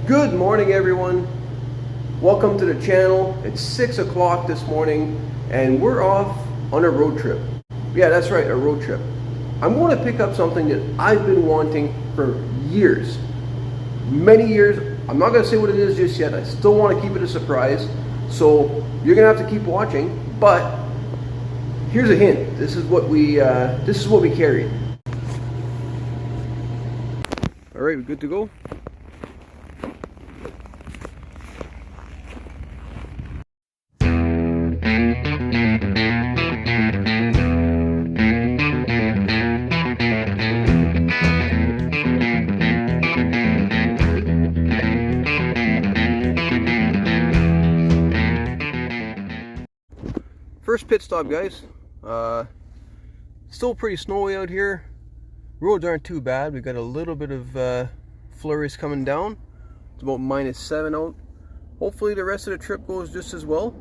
Good morning, everyone. Welcome to the channel. It's 6 o'clock this morning and we're off on a road trip. Yeah, that's right, a road trip. I'm going to pick up something that I've been wanting for years. Many years. I'm not going to say what it is just yet. I still want to keep it a surprise. So you're going to have to keep watching, but here's a hint. This is what we carried. All right, we're good to go. First pit stop, guys. Still pretty snowy out here. Roads aren't too bad. We've got a little bit of flurries coming down. It's about -7 out. Hopefully the rest of the trip goes just as well.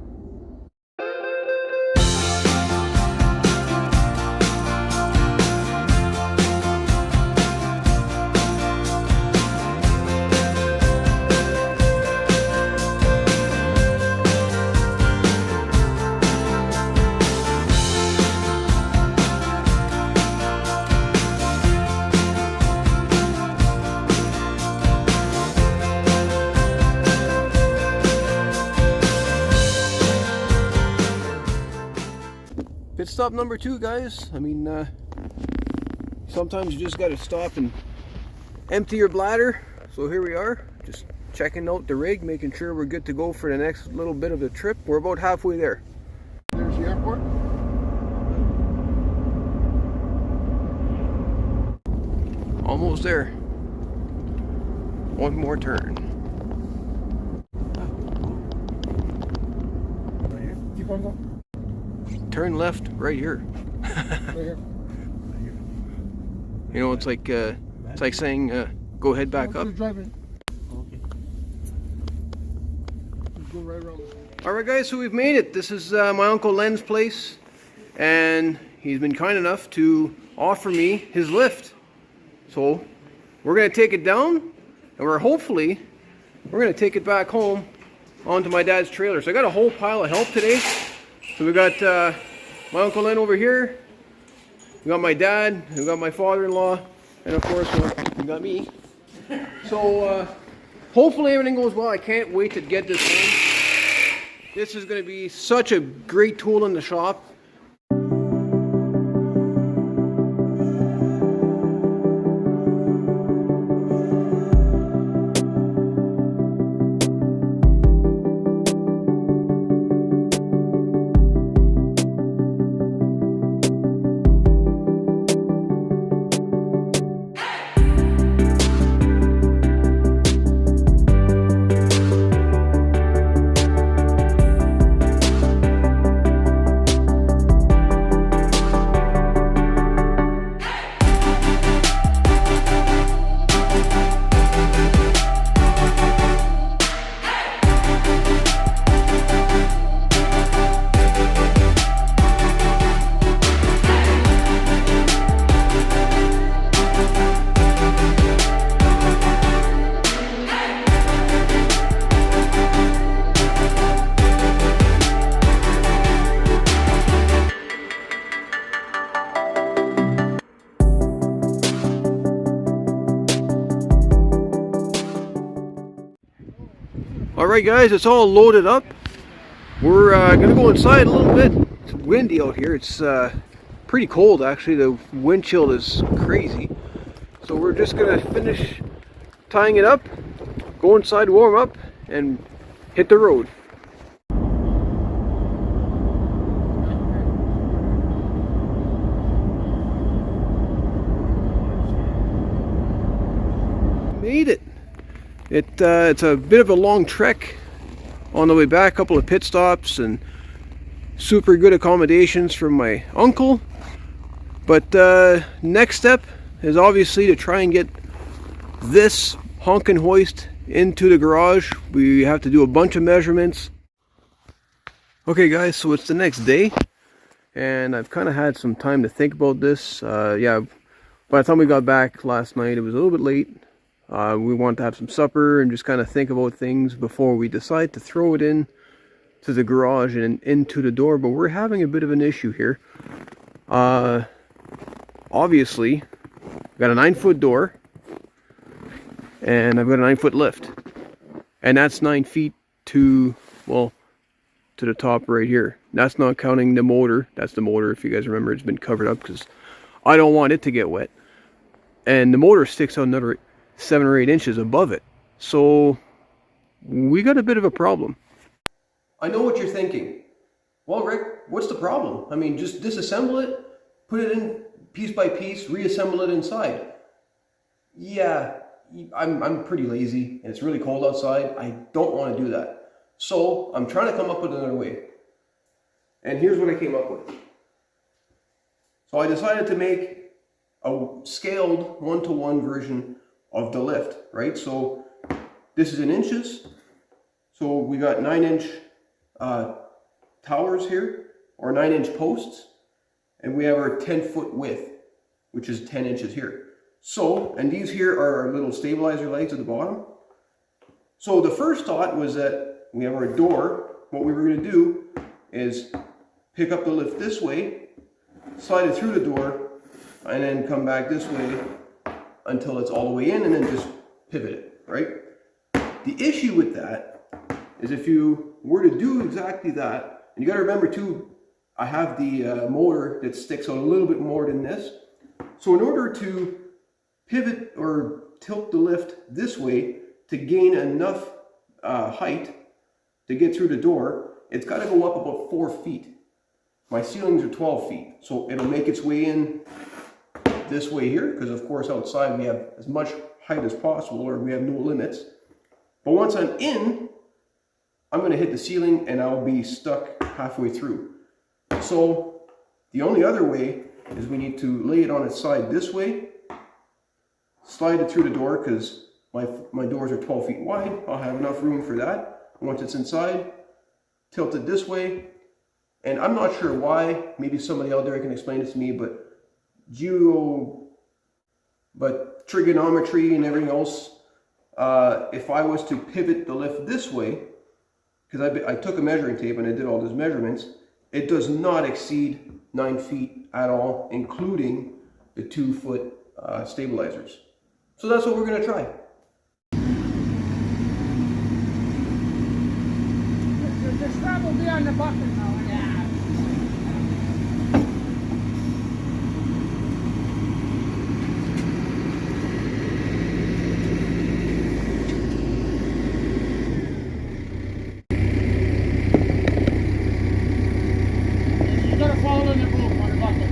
Pit stop number 2, guys. I mean, sometimes you just got to stop and empty your bladder. So here we are, just checking out the rig, making sure we're good to go for the next little bit of the trip. We're about halfway there. There's the airport. Almost there. One more turn. Keep on going. Turn left right here. Right here. You know, it's like saying go head back up. Driving. Okay. Just go right around. All right, guys, so we've made it. This is my Uncle Len's place, and he's been kind enough to offer me his lift. So we're gonna take it down, and we're gonna take it back home onto my dad's trailer. So I got a whole pile of help today. So we got my Uncle Len over here, we got my dad, we got my father-in-law, and of course we got me. So hopefully everything goes well. I can't wait to get this home. This is going to be such a great tool in the shop. Alright, guys, it's all loaded up. We're gonna go inside a little bit. It's windy out here. It's pretty cold, actually. The wind chill is crazy. So we're just gonna finish tying it up, go inside, warm up, and hit the road. Made it. It's a bit of a long trek on the way back, a couple of pit stops and super good accommodations from my uncle. But next step is obviously to try and get this honkin' hoist into the garage. We have to do a bunch of measurements. Okay guys, so it's the next day and I've kind of had some time to think about this. Yeah, by the time we got back last night, it was a little bit late. We want to have some supper and just kind of think about things before we decide to throw it in to the garage and into the door. But we're having a bit of an issue here. Obviously, I've got a 9-foot door and I've got a 9-foot lift, and that's 9 feet to, well, to the top right here. That's not counting the motor. That's the motor. If you guys remember, it's been covered up because I don't want it to get wet. And the motor sticks out another 7 or 8 inches above it. So we got a bit of a problem. I know what you're thinking. Well, Rick, what's the problem? I mean, just disassemble it, put it in piece by piece, reassemble it inside. Yeah, I'm pretty lazy and it's really cold outside. I don't want to do that. So I'm trying to come up with another way. And here's what I came up with. So I decided to make a scaled 1-to-1 version of the lift, right? So this is in inches. So we got 9-inch towers here, or 9-inch posts, and we have our 10-foot width, which is 10 inches here. So, and these here are our little stabilizer legs at the bottom. So the first thought was that we have our door. What we were going to do is pick up the lift this way, slide it through the door, and then come back this way until it's all the way in, and then just pivot it, right? The issue with that is if you were to do exactly that, and you got to remember too, I have the motor that sticks out a little bit more than this. So in order to pivot or tilt the lift this way to gain enough height to get through the door, it's got to go up about 4 feet. My ceilings are 12 feet, so it'll make its way in this way here, because of course outside we have as much height as possible, or we have no limits. But once I'm in, I'm going to hit the ceiling and I'll be stuck halfway through. So the only other way is we need to lay it on its side this way, slide it through the door, because my doors are 12 feet wide. I'll have enough room for that. Once it's inside, tilt it this way. And I'm not sure why, maybe somebody out there can explain this to me, but trigonometry and everything else, if I was to pivot the lift this way, because I took a measuring tape and I did all those measurements, it does not exceed 9 feet at all, including the 2-foot stabilizers. So that's what we're going to try. The strap will be on the bucket now. You gotta follow in the room on the bucket.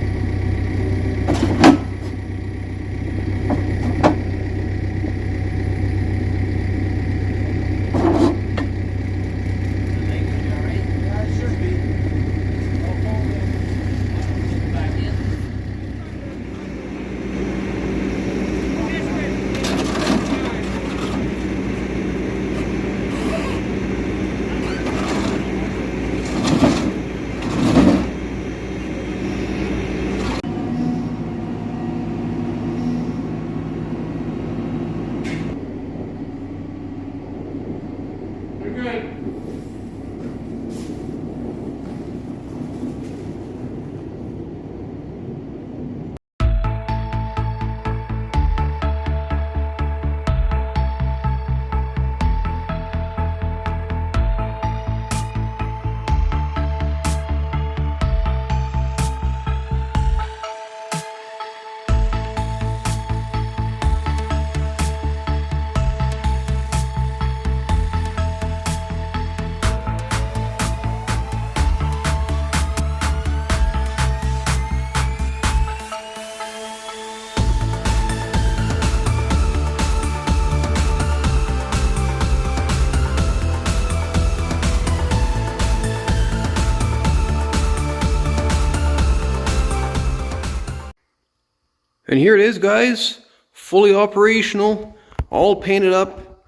And here it is, guys, fully operational, all painted up.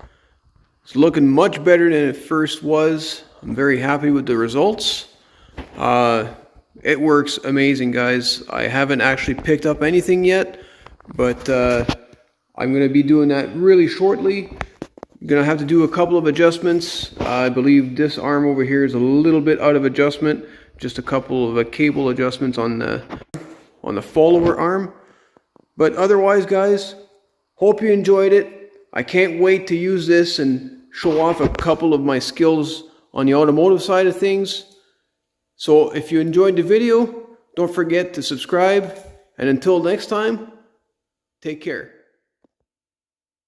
It's looking much better than it first was. I'm very happy with the results. It works amazing, guys. I haven't actually picked up anything yet, but I'm going to be doing that really shortly. I'm going to have to do a couple of adjustments. I believe this arm over here is a little bit out of adjustment. Just a couple of cable adjustments on the follower arm. But otherwise, guys, hope you enjoyed it. I can't wait to use this and show off a couple of my skills on the automotive side of things. So if you enjoyed the video, don't forget to subscribe. And until next time, take care.